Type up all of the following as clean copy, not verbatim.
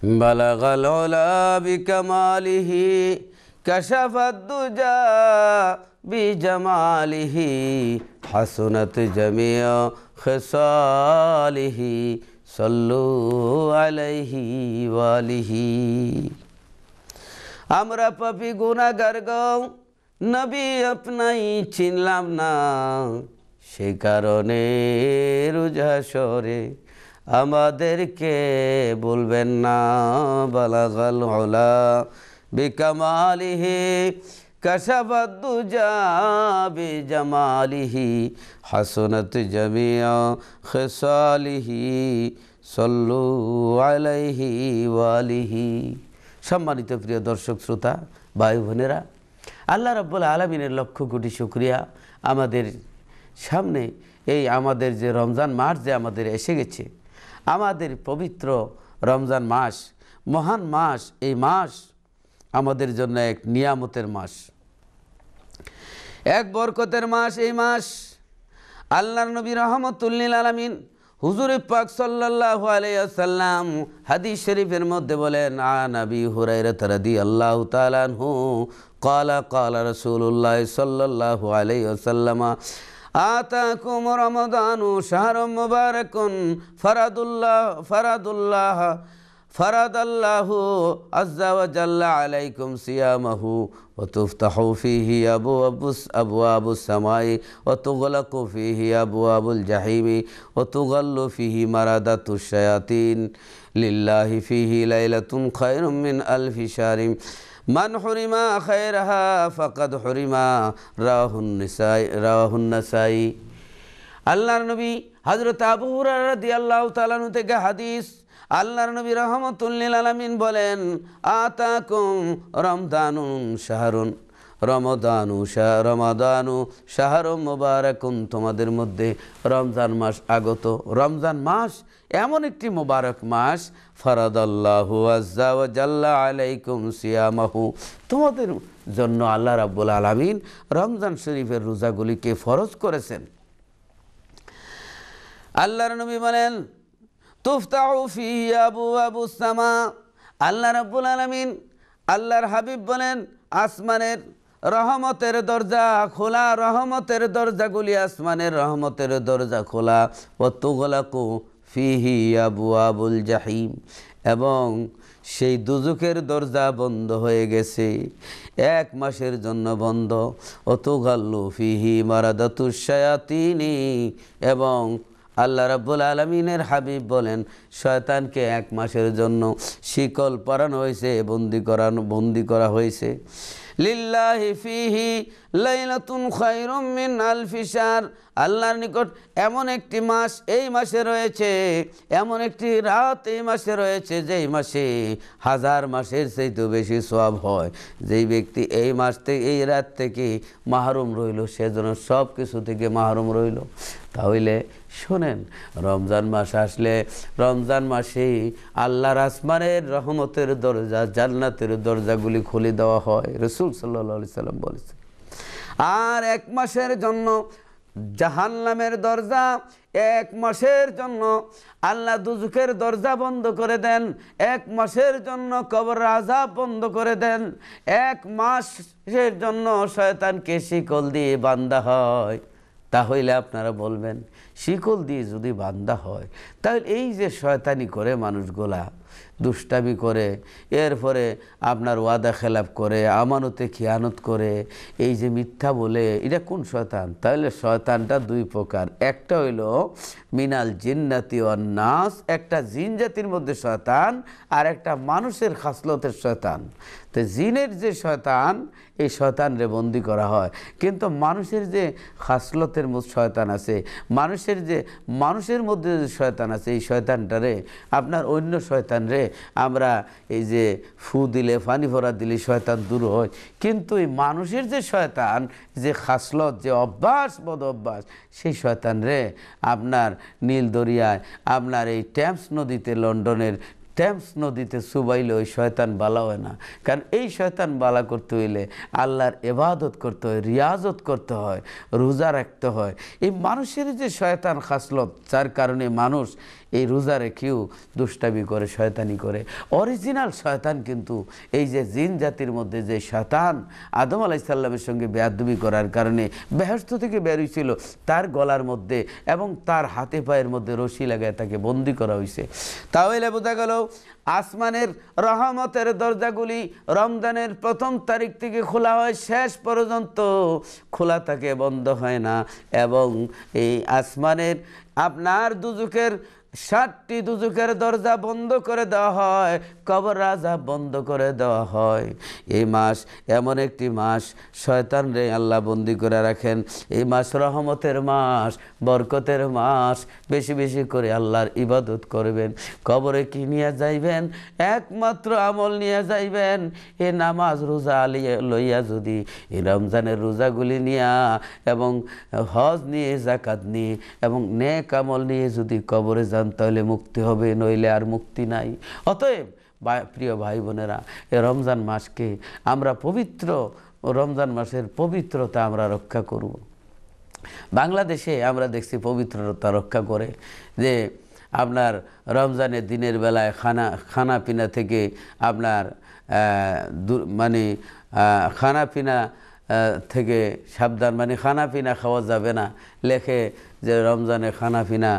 বালাগাল উলা বিকামালিহি কাশাফাদ দুজা বিজামালিহি হাসুনাত জামিউ খিসালিহি সাল্লু আলাইহি ওয়ালিহি। আমরা পাপী গুনাহগার গো, নবী আপনাই চিনলাম না, সেই কারণে রোজ হাশরে আমাদেরকে বলবেন না। বালাগাল উলা বিকামালিহি কাশাফাদ দুজা বিজামালিহি হাসুনাত জামিউ খিসালিহি সাল্লু আলাইহি ওয়ালিহি। সম্মানিত প্রিয় দর্শক শ্রোতা ভাই বোনেরা, আল্লাহ রাব্বুল আলামিনের লক্ষ কোটি শুকরিয়া, আমাদের সামনে এই আমাদের যে রমজান মাস যে আমাদের এসে গেছে, আমাদের পবিত্র রমজান মাস, মহান মাস। এই মাস আমাদের জন্য এক নিয়ামতের মাস, এক বরকতের মাস। এই মাস আল্লাহর নবী রাহমাতুল লিল আলামিন হুজুরে পাক সাল্লাল্লাহু আলাইহি ওয়াসাল্লাম হাদিস শরীফের মধ্যে বলেন, আন আবি হুরায়রা রাদিয়াল্লাহু তাআলা আনহু ক্বালা ক্বালা রাসূলুল্লাহ সাল্লাল্লাহু আলাইহি ওয়াসাল্লাম আতাকুম রমাদানু শাহরুম মুবারাকুন ফারাদাল্লাহু আজ্জা ওয়া জাল্লা আলাইকুম সিয়ামাহু ওয়া তুফতাহু ফীহি আবওয়াবুস সামাই ওয়া তুগলাকু ফীহি আবওয়াবুল জাহিমি ওয়া তুগাল্লু ফীহি মারাদাতুশ শায়াতিন লিল্লাহি ফীহি লাইলাতুন খায়রুম মিন আলফি শাহরিন মান হুরিমা খায়রাহা ফাকাদ হুরিমা। রাওয়াহুন নাসাই। আল্লাহর নবী হযরত আবু হুরায়রা রাদিয়াল্লাহু তাআলা আনহু থেকে হাদিস, আল্লাহর নবী রাহমাতুল লিল আলামিন বলেন, আতাকুম রমদানুন শাহরুন রমাদানু শাহরুম মুবারাকুন, তোমাদের মধ্যে রমজান মাস আগত। রমজান মাস এমন একটি মুবারক মাস, ফারাদাল্লাহু আজ্জা ওয়া জাল্লা আলাইকুম সিয়ামাহু, তোমাদের জন্য আল্লাহ রাব্বুল আলামিন রমজান শরীফের রোজাগুলিকে ফরজ করেছেন। আল্লাহর নবী বলেন, তুফতাহু ফীহি আবওয়াবুস সামা, আল্লাহ রাব্বুল আলামিন আল্লাহর হাবিব বলেন, আসমানের রহমতের দরজা খোলা, রহমতের দরজাগুলি আসমানের রহমতের দরজা খোলা। ওয়া তুগলাকু ফীহি আবওয়াবুল জাহিম, এবং সেই দুজকের দরজা বন্ধ হয়ে গেছে, এক মাসের জন্য বন্ধ। ওয়া তুগাল্লু ফীহি মারাদাতুশ শায়াতিনি, এবং আল্লাহ রাব্বুল আলামিনের হাবিব বলেন, শয়তানকে এক মাসের জন্য শিকল পরানো হয়েছে, বন্দি করা হয়েছে। লিল্লাহি ফীহি লাইলাতুন খায়রুম মিন আলফি শাহর, আল্লাহর নিকট এমন একটি মাস এই মাসে রয়েছে, এমন একটি রাত এই মাসে রয়েছে, যেই মাসে হাজার মাসের চাইতেও বেশি সওয়াব হয়। যেই ব্যক্তি এই মাস থেকে এই রাত থেকে মাহরুম রইল, সেজন্য সব কিছু থেকে মাহরুম রইল। তাহলে শোনেন, রমজান মাস আসলে রমজান মাসেই আল্লাহর আসমানের রহমতের দরজা, জান্নাতের দরজাগুলি খুলে দেওয়া হয়, রাসূল সাল্লাল্লাহু আলাইহি সাল্লাম বলেছেন। আর এক মাসের জন্য জাহান্নামের দরজা, এক মাসের জন্য আল্লাহ দুজকের দরজা বন্ধ করে দেন, এক মাসের জন্য কবর আযাব বন্ধ করে দেন, এক মাসের জন্য শয়তানকে শিকল দিয়ে বাঁধা হয়। তাহলে আপনারা বলবেন, শিকল দিয়ে যদি বাঁধা হয়, তাহলে এই যে শয়তানি করে মানুষগুলা, দুষ্টামি করে, এরপরে আপনার ওয়াদা খেলাপ করে, আমানতে খিয়ানত করে, এই যে মিথ্যা বলে, এটা কোন শয়তান? তাহলে শয়তানটা দুই প্রকার, একটা হইল মিনাল জিন্নাতি ওয়ান নাস, একটা জিন জাতির মধ্যে শয়তান, আর একটা মানুষের খাসলতের শয়তান। তো জিনের যে শয়তান, এই শয়তানরে বন্দি করা হয়, কিন্তু মানুষের যে খাসলতের মধ্যে শয়তান আছে, মানুষের মধ্যে যে শয়তান আছে, এই শয়তানটারে আপনার অন্য শয়তানরে আমরা এই যে ফু দিলে, পানি ভরা দিলে শয়তান দূর হয়। কিন্তু এই মানুষের যে শয়তান, যে খাসলত, যে অভ্যাস, বদ অভ্যাস, সেই শয়তানরে আপনার নীল দরিয়ায়, আপনার এই টেমস নদীতে, লন্ডনের টেমস নদীতে চুবাইলে ওই শয়তান বালা হয় না। কারণ এই শয়তান বালা করতে হইলে আল্লাহর ইবাদত করতে হয়, রিয়াজত করতে হয়, রোজা রাখতে হয়। এই মানুষের যে শয়তান খাসলত, যার কারণে মানুষ এই রোজা রেখেও দুষ্টামি করে, শয়তানি করে। অরিজিনাল শয়তান কিন্তু এই যে জিন জাতির মধ্যে যে শয়তান আদম আলাইহিস সালামের সঙ্গে বেয়াদবি করার কারণে বেহেশত থেকে বের হয়েছিল, তার গলার মধ্যে এবং তার হাতে পায়ের মধ্যে রশি লাগায় তাকে বন্দি করা হয়েছে। তাহলে বোঝা গেল আসমানের রহমতের দরজাগুলি রমজানের প্রথম তারিখ থেকে খোলা হয়, শেষ পর্যন্ত খোলা থাকে, বন্ধ হয় না। এবং এই আসমানের আপনার দুজকের 7টি দুজকের দরজা বন্ধ করে দেওয়া হয়, কবর আযাব বন্ধ করে দেওয়া হয়। এই মাস এমন একটি মাস, শয়তান রে আল্লাহ বন্দি করে রাখেন। এই মাস রহমতের মাস, বরকতের মাস। বেশি বেশি করে আল্লাহর ইবাদত করবেন। কবরে কি নিয়ে যাইবেন? একমাত্র আমল নিয়ে যাইবেন। এ নামাজ রোজা লইয়া যদি এই রমজানের রোজাগুলি নিয়া এবং হজ নিয়ে, যাকাত নিয়ে এবং নেক আমল নিয়ে যদি কবরে যান, তাহলে মুক্তি হবে, নইলে আর মুক্তি নাই। অতএব প্রিয় ভাই বোনেরা, এই রমজান মাসকে আমরা পবিত্র, রমজান মাসের পবিত্রতা আমরা রক্ষা করব। বাংলাদেশে আমরা দেখছি পবিত্রতা রক্ষা করে যে আপনার রমজানের দিনের বেলায় খানা পিনা থেকে আপনার মানে খানা পিনা থেকে সাবধান, মানে খানা পিনা খাওয়া যাবে না লেখে যে রমজানে খানা পিনা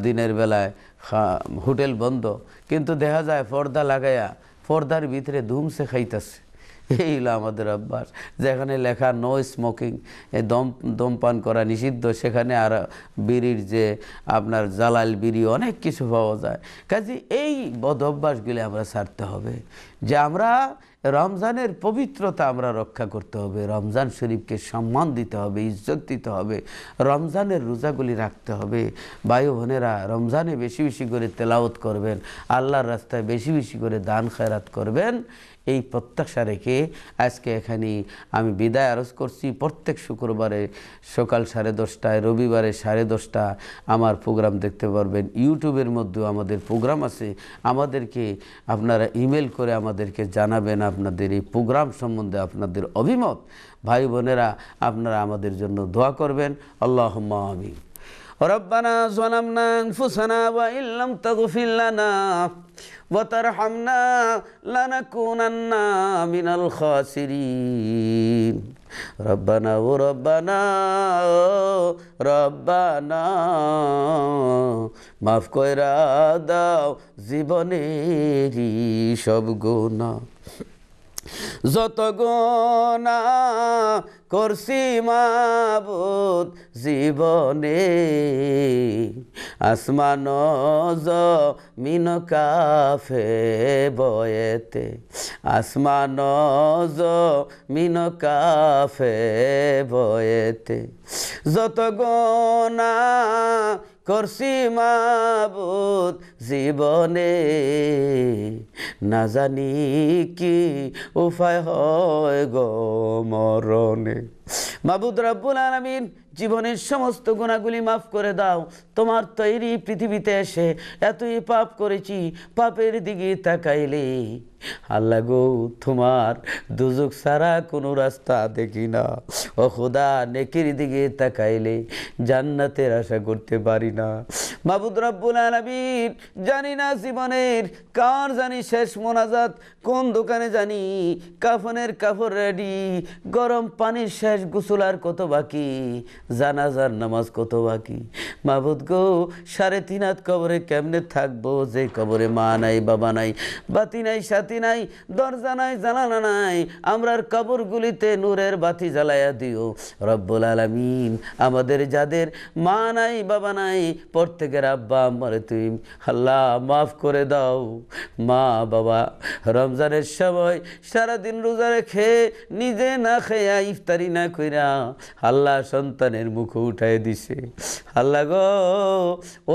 দিনের বেলায় হোটেল বন্ধ, কিন্তু দেখা যায় পর্দা লাগাইয়া পর্দার ভিতরে ধুমসে খাইতেছে। এই হলো আমাদের অভ্যাস। যেখানে লেখা নো স্মোকিং, দমপান করা নিষিদ্ধ, সেখানে আর বিড়ির যে আপনার জালাল বিড়ি অনেক কিছু পাওয়া যায়। কাজে এই বদ অভ্যাসগুলি আমরা ছাড়তে হবে, যে আমরা রমজানের পবিত্রতা আমরা রক্ষা করতে হবে, রমজান শরীফকে সম্মান দিতে হবে, ইজ্জত দিতে হবে, রমজানের রোজাগুলি রাখতে হবে। ভাই বোনেরা, রমজানে বেশি বেশি করে তেলাওয়াত করবেন, আল্লাহর রাস্তায় বেশি বেশি করে দান খয়রাত করবেন। এই প্রত্যাশা রেখে আজকে এখানে আমি বিদায় আরজ করছি। প্রত্যেক শুক্রবারে সকাল 10:30টায়, রবিবারে 10:30 আমার প্রোগ্রাম দেখতে পারবেন। ইউটিউবের মধ্যেও আমাদের প্রোগ্রাম আছে। আমাদেরকে আপনারা ইমেল করে আমাদেরকে জানাবেন আপনাদের এই প্রোগ্রাম সম্বন্ধে আপনাদের অভিমত। ভাই বোনেরা, আপনারা আমাদের জন্য দোয়া করবেন। আল্লাহুম্মা আমিন। ربنا ظلمنا أنفسنا وإن لم تغفر لنا وترحمنا لنكونن من الخاسرين ربنا وربنا ربنا মাফ কইরা দাও জীবনেরই সব গুনাহ, যত গুনাহ করছি মাবুদ জীবনে, আসমান জমিন কাফে বয়েতে, আসমান জমিন কাফে বয়েতে, যত গুনাহ করছি মাবুদ জীবনে, না জানি কি উপায় হয় গো মরণে। মাবুদ রব্বুল আলামিন, জীবনের সমস্ত গুনাহগুলি মাফ করে দাও। তোমার তৈরি পৃথিবীতে এসে এতই পাপ করেছি, পাপের দিকে তাকাইলে আল্লাহ গো তোমার দুজক ছাড়া কোনো রাস্তা দেখি না। ও খোদা, নেকির দিকে তাকাইলে জান্নাতের আশা করতে পারি না। মাবুদ রব্বুল আলামিন, জানি না জীবনের কার জানি শেষ মোনাজাত, কোন দোকানে জানি কাফনের কাপড় রেডি, গরম পানির শেষ গোসল আর কত বাকি, জানাজার নামাজ কত বাকি। মাবুদ গো, 3.5 হাত কবরে কেমনে থাকবো, যে কবরে মা নাই, বাবা নাই, বাতি নাই, সাথী নাই, দরজা নাই, জানালা নাই। আমরার কবরগুলিতে নূরের বাতি জ্বালাইয়া দিও রব্বুল আলামিন। আমাদের যাদের মা নাই, বাবা নাই, প্রত্যেকের আব্বা আম্মারে তুমি আল্লাহ মাফ করে দাও। মা বাবা রমজানের সময় সারাদিন রোজা রেখে নিজে না খেয়া, ইফতারি না কইরা আল্লাহ সন্তানের মুখ উঠাই দিছে। আল্লাহ গো,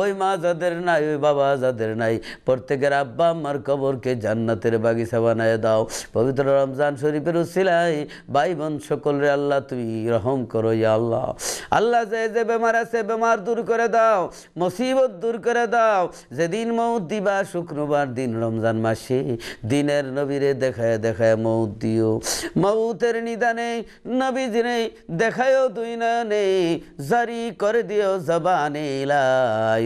ওই মা যাদের নাই, ওই বাবা যাদের নাই, প্রত্যেকের আব্বা আম্মার কবরকে জান্নাতের বাগিচা বানায় দাও। পবিত্র রমজান শরীফের উসিলায় ভাই বোন সকলরে আল্লাহ তুমি রহম করো ইয়া আল্লাহ। আল্লাহ, যে যে বেমার আছে বেমার দূর করে দাও, মুসিবত দূর করে দাও। যেদিন মৌত দিবা শুক্রবার দিন রমজান মাসে, দিনের নবীরে দেখায় দেখায় মৌত দিও। মৌতের নিদানে নবীজিরে দেখায়ও দুই নয়নে, জারি করে দিও জবানে লা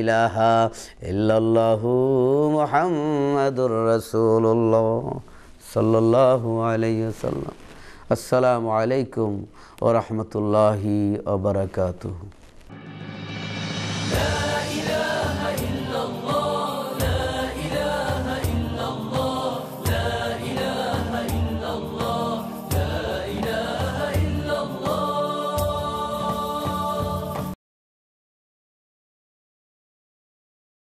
ইলাহা ইল্লাল্লাহু মুহাম্মাদুর রাসূলুল্লাহ সাল্লাল্লাহু আলাইহি ওয়াসাল্লাম। আসসালামু আলাইকুম ওয়া রাহমাতুল্লাহি ওয়া বারাকাতুহু।